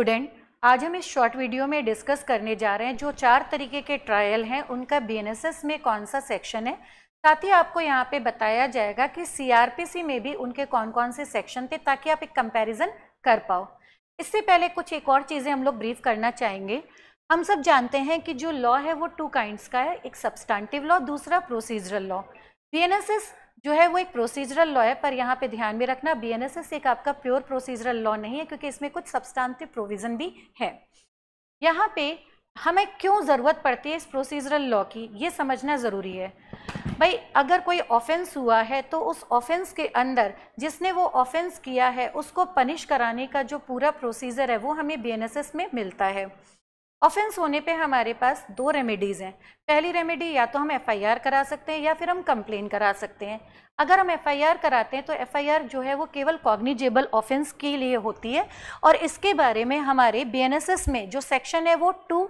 Student, आज हम इस शॉर्ट वीडियो में डिस्कस करने जा रहे हैं जो 4 तरीके के ट्रायल हैं उनका बीएनएसएस में कौन सा सेक्शन है। साथ ही आपको यहाँ पे बताया जाएगा कि सीआरपीसी में भी उनके कौन कौन से सेक्शन थे ताकि आप एक कंपैरिजन कर पाओ। इससे पहले कुछ एक और चीज़ें हम लोग ब्रीफ करना चाहेंगे। हम सब जानते हैं कि जो लॉ है वो 2 काइंड्स का है, एक सब्सटेंटिव लॉ, दूसरा प्रोसीजरल लॉ। बीएनएसएस जो है वो एक प्रोसीजरल लॉ है, पर यहाँ पे ध्यान में रखना बीएनएसएस एक आपका प्योर प्रोसीजरल लॉ नहीं है क्योंकि इसमें कुछ सब्सटेंटिव प्रोविजन भी है। यहाँ पे हमें क्यों ज़रूरत पड़ती है इस प्रोसीजरल लॉ की, ये समझना ज़रूरी है। भाई अगर कोई ऑफेंस हुआ है तो उस ऑफेंस के अंदर जिसने वो ऑफेंस किया है उसको पनिश कराने का जो पूरा प्रोसीजर है वो हमें बीएनएसएस में मिलता है। ऑफेंस होने पे हमारे पास 2 रेमेडीज़ हैं। पहली रेमेडी या तो हम एफआईआर करा सकते हैं या फिर हम कंप्लेन करा सकते हैं। अगर हम एफआईआर कराते हैं तो एफआईआर जो है वो केवल कॉग्निजेबल ऑफेंस के लिए होती है और इसके बारे में हमारे बीएनएसएस में जो सेक्शन है वो 2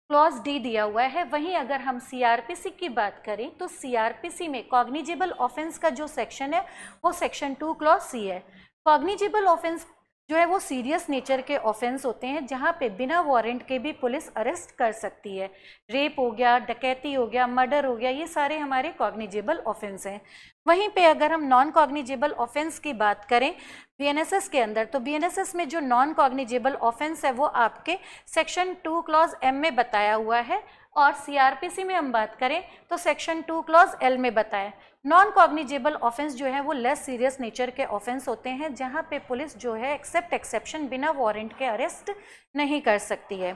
क्लॉज डी दिया हुआ है। वहीं अगर हम सीआरपीसी की बात करें तो सीआरपीसी में कॉग्निजेबल ऑफेंस का जो सेक्शन है वो सेक्शन 2 क्लॉज सी है। कॉग्निजेबल ऑफेंस जो है वो सीरियस नेचर के ऑफेंस होते हैं जहाँ पे बिना वारंट के भी पुलिस अरेस्ट कर सकती है। रेप हो गया, डकैती हो गया, मर्डर हो गया, ये सारे हमारे कॉग्निजेबल ऑफेंस हैं। वहीं पे अगर हम नॉन कॉग्निजेबल ऑफेंस की बात करें बीएनएसएस के अंदर तो बीएनएसएस में जो नॉन कॉग्निजेबल ऑफेंस है वो आपके सेक्शन 2 क्लॉज एम में बताया हुआ है और सीआरपीसी में हम बात करें तो सेक्शन 2 क्लॉज एल में बताया। नॉन कॉग्निजेबल ऑफेंस जो है वो लेस सीरियस नेचर के ऑफेंस होते हैं जहां पे पुलिस जो है एक्सेप्शन बिना वारंट के अरेस्ट नहीं कर सकती है।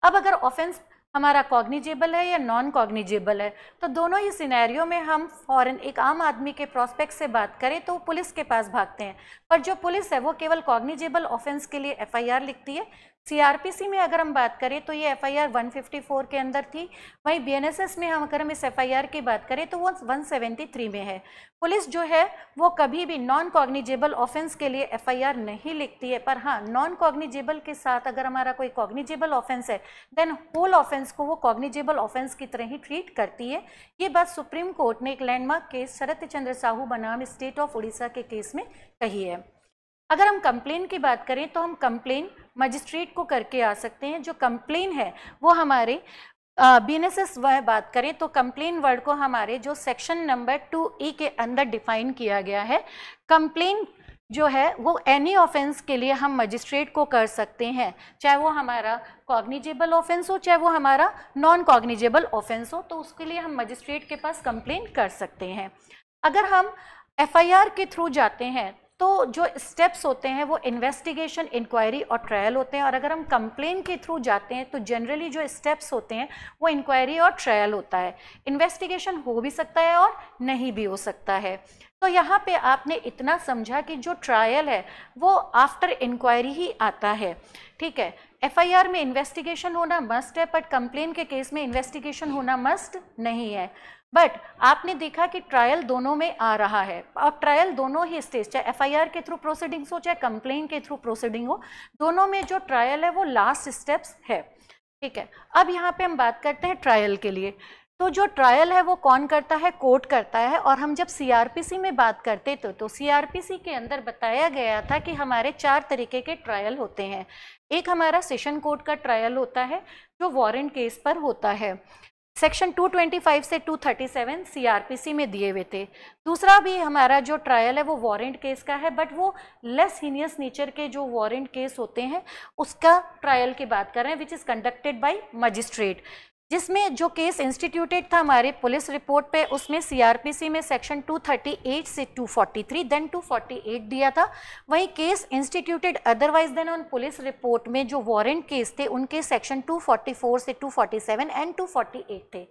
अब अगर ऑफेंस हमारा कॉग्निजेबल है या नॉन कॉग्निजेबल है तो दोनों ही सिनेरियो में हम फॉरन एक आम आदमी के प्रोस्पेक्ट से बात करें तो पुलिस के पास भागते हैं, पर जो पुलिस है वो केवल कॉग्निजेबल ऑफेंस के लिए एफआईआर लिखती है। सीआरपीसी में अगर हम बात करें तो ये एफआईआर 154 के अंदर थी, वहीं बीएनएसएस में अगर हम इस एफआईआर की बात करें तो वो 173 में है। पुलिस जो है वो कभी भी नॉन कॉग्निजेबल ऑफेंस के लिए एफआईआर नहीं लिखती है, पर हाँ नॉन कॉग्निजेबल के साथ अगर हमारा कोई कॉग्निजेबल ऑफेंस है देन होल ऑफेंस को वो कॉग्निजेबल ऑफेंस की तरह ही ट्रीट करती है। ये बात सुप्रीम कोर्ट ने एक लैंडमार्क केस शरत चंद्र साहू बनाम स्टेट ऑफ उड़ीसा के केस में कही है। अगर हम कंप्लेन की बात करें तो हम कंप्लेन मजिस्ट्रेट को करके आ सकते हैं। जो कंप्लेन है वो हमारे बीएनएसएस बात करें तो कंप्लेन वर्ड को हमारे जो सेक्शन नंबर 2E के अंदर डिफाइन किया गया है। कंप्लेन जो है वो एनी ऑफेंस के लिए हम मजिस्ट्रेट को कर सकते हैं, चाहे वो हमारा कॉग्निजेबल ऑफेंस हो चाहे वो हमारा नॉन कॉग्निजेबल ऑफेंस हो, तो उसके लिए हम मजिस्ट्रेट के पास कंप्लेन कर सकते हैं। अगर हम एफआईआर के थ्रू जाते हैं तो जो स्टेप्स होते हैं वो इन्वेस्टिगेशन, इंक्वायरी और ट्रायल होते हैं, और अगर हम कंप्लेन के थ्रू जाते हैं तो जनरली जो स्टेप्स होते हैं वो इंक्वायरी और ट्रायल होता है। इन्वेस्टिगेशन हो भी सकता है और नहीं भी हो सकता है। तो यहाँ पे आपने इतना समझा कि जो ट्रायल है वो आफ्टर इंक्वायरी ही आता है, ठीक है। एफआईआर में इन्वेस्टिगेशन होना मस्ट है, बट कंप्लेन के केस में इन्वेस्टिगेशन होना मस्ट नहीं है। बट आपने देखा कि ट्रायल दोनों में आ रहा है और ट्रायल दोनों ही स्टेज, चाहे एफआईआर के थ्रू प्रोसीडिंग्स हो चाहे कंप्लेन के थ्रू प्रोसीडिंग हो, दोनों में जो ट्रायल है वो लास्ट स्टेप्स है, ठीक है। अब यहाँ पे हम बात करते हैं ट्रायल के लिए। तो जो ट्रायल है वो कौन करता है? कोर्ट करता है। और हम जब सीआरपीसी में बात करते तो सीआरपीसी के अंदर बताया गया था कि हमारे 4 तरीके के ट्रायल होते हैं। एक हमारा सेशन कोर्ट का ट्रायल होता है जो वारंट केस पर होता है, सेक्शन 225 से 237 सीआरपीसी में दिए हुए थे। दूसरा भी हमारा जो ट्रायल है वो वारंट केस का है, बट वो लेस हीनियस नेचर के जो वारंट केस होते हैं उसका ट्रायल की बात कर रहे हैं, which is conducted by magistrate. जिसमें जो केस इंस्टीट्यूटेड था हमारे पुलिस रिपोर्ट पे, उसमें सीआरपीसी में सेक्शन 238 से 243 देन 248 दिया था। वहीं case instituted otherwise than on police report में जो वारंट केस थे उनके सेक्शन 244 से 247 एंड 248 थे।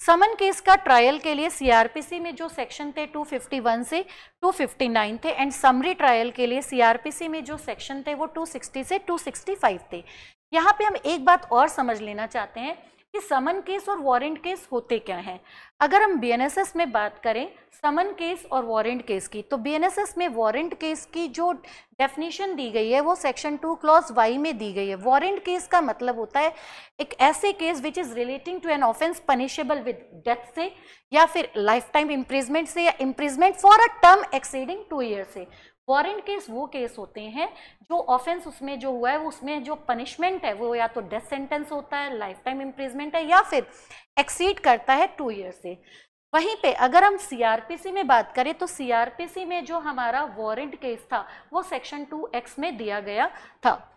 समन केस का ट्रायल के लिए सीआरपीसी में जो सेक्शन थे 251 से 259 थे, एंड समरी ट्रायल के लिए सीआरपीसी में जो सेक्शन थे वो 260 से 265 थे। यहाँ पे हम एक बात और समझ लेना चाहते हैं कि समन केस और वारंट केस होते क्या हैं। अगर हम बीएनएसएस में बात करें समन केस और वारंट केस की, तो बीएनएसएस में वारंट केस की जो डेफिनेशन दी गई है वो सेक्शन 2 क्लॉज वाई में दी गई है। वारंट केस का मतलब होता है एक ऐसे case which is relating to an offence punishable with death से या फिर लाइफ टाइम इम्प्रिजमेंट से या imprisonment for a term exceeding 2 year से। वारंट केस वो केस होते हैं जो ऑफेंस उसमें जो हुआ है वो उसमें जो पनिशमेंट है वो या तो डेथ सेंटेंस होता है, लाइफ टाइम इम्प्रिजमेंट है, या फिर एक्सीड करता है 2 ईयर से। वहीं पे अगर हम सीआरपीसी में बात करें तो सीआरपीसी में जो हमारा वारंट केस था वो सेक्शन 2X में दिया गया था।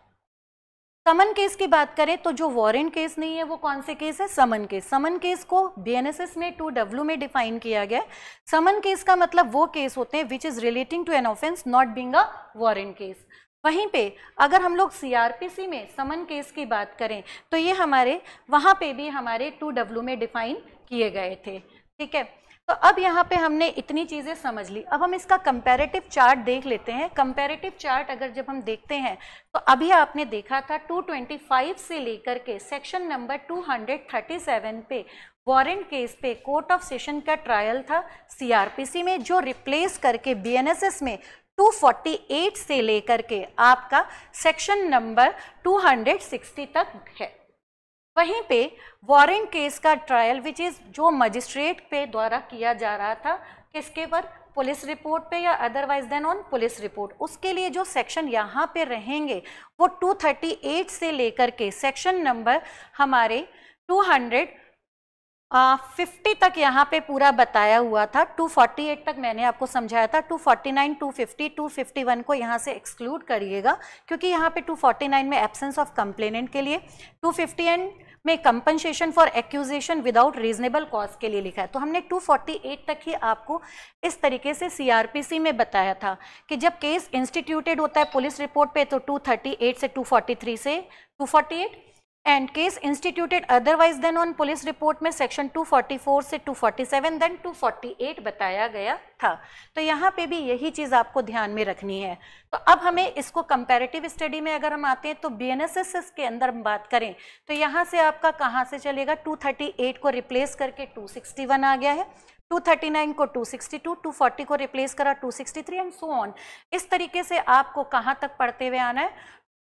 समन केस की बात करें तो जो वारंट केस नहीं है वो कौन से केस है, समन केस। समन केस को बीएनएसएस में 2W में डिफाइन किया गया है। समन केस का मतलब वो केस होते हैं which is relating to an offence not being a warrant case. वहीं पे अगर हम लोग सीआरपीसी में समन केस की बात करें तो ये हमारे वहाँ पे भी हमारे 2W में डिफाइन किए गए थे, ठीक है। तो अब यहाँ पे हमने इतनी चीज़ें समझ ली, अब हम इसका कंपैरेटिव चार्ट देख लेते हैं। कंपैरेटिव चार्ट अगर जब हम देखते हैं तो अभी आपने देखा था 225 से लेकर के सेक्शन नंबर 237 पे वारंट केस पे कोर्ट ऑफ सेशन का ट्रायल था सीआरपीसी में, जो रिप्लेस करके बीएनएसएस में 248 से लेकर के आपका सेक्शन नंबर 260 तक है। वहीं पे वारंट केस का ट्रायल विच इज जो मजिस्ट्रेट पे द्वारा किया जा रहा था, किसके पर, पुलिस रिपोर्ट पे या otherwise than on police report, उसके लिए जो सेक्शन यहाँ पे रहेंगे वो 238 से लेकर के सेक्शन नंबर हमारे 250 तक यहाँ पे पूरा बताया हुआ था। 248 तक मैंने आपको समझाया था। 249, 250, 251 को यहाँ से एक्सक्लूड करिएगा क्योंकि यहाँ पे 249 में एब्सेंस ऑफ कंप्लेनेंट के लिए, 250 में compensation for accusation without reasonable cause के लिए लिखा है। तो हमने 248 तक ही आपको इस तरीके से सीआरपीसी में बताया था कि जब केस इंस्टीट्यूटेड होता है पुलिस रिपोर्ट पे तो 238 से 243 से 248, and case instituted otherwise than on police report में सेक्शन 244 से 247 देन 248 बताया गया था। तो यहाँ पे भी यही चीज़ आपको ध्यान में रखनी है। तो अब हमें इसको कंपैरेटिव स्टडी में अगर हम आते हैं तो बीएनएसएस के अंदर हम बात करें तो यहाँ से आपका कहाँ से चलेगा, 238 को रिप्लेस करके 261 आ गया है, 239 को 262, 240 को रिप्लेस करा 263 एंड सो ऑन। इस तरीके से आपको कहाँ तक पढ़ते हुए आना है,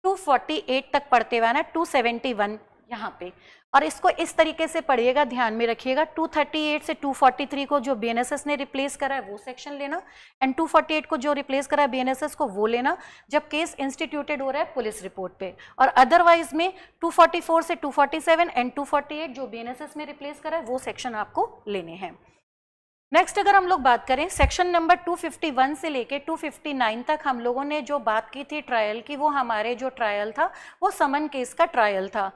248 तक पढ़ते हुए आना है, 271 यहाँ पे। और इसको इस तरीके से पढ़िएगा, ध्यान में रखिएगा, 238 से 243 को जो बीएनएसएस ने रिप्लेस करा है वो सेक्शन लेना, एंड 248 को जो रिप्लेस करा है बीएनएसएस को वो लेना जब केस इंस्टीट्यूटेड हो रहा है पुलिस रिपोर्ट पे, और अदरवाइज में 244 से 247 एंड 248 जो बीएनएसएस में रिप्लेस करा है वो सेक्शन आपको लेने हैं। नेक्स्ट अगर हम लोग बात करें सेक्शन नंबर 251 से लेके 259 तक हम लोगों ने जो बात की थी ट्रायल की, वो हमारे जो ट्रायल था वो समन केस का ट्रायल था।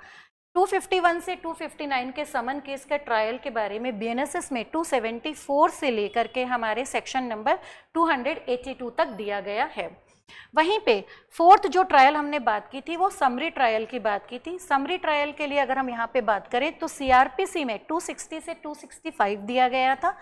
251 से 259 के समन केस के ट्रायल के बारे में बीएनएसएस में 274 से लेकर के हमारे सेक्शन नंबर 282 तक दिया गया है। वहीं पे फोर्थ जो ट्रायल हमने बात की थी वो समरी ट्रायल की बात की थी। समरी ट्रायल के लिए अगर हम यहाँ पे बात करें तो सीआरपीसी में 260 से 265 दिया गया था,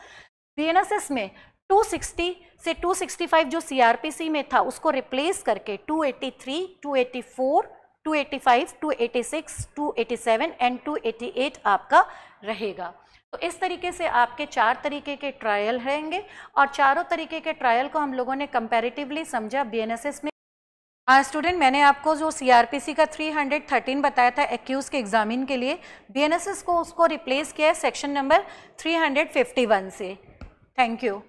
बीएनएसएस में 260 से 265 जो सीआरपीसी में था उसको रिप्लेस करके 283, 284, 285, 286, 287 एंड 288 आपका रहेगा। तो इस तरीके से आपके 4 तरीके के ट्रायल रहेंगे और चारों तरीके के ट्रायल को हम लोगों ने कंपैरेटिवली समझा बीएनएसएस में। स्टूडेंट मैंने आपको जो सीआरपीसी का 313 बताया था एक्यूज के एग्जामिन के लिए, बीएनएसएस को उसको रिप्लेस किया है सेक्शन नंबर 351 से। Thank you.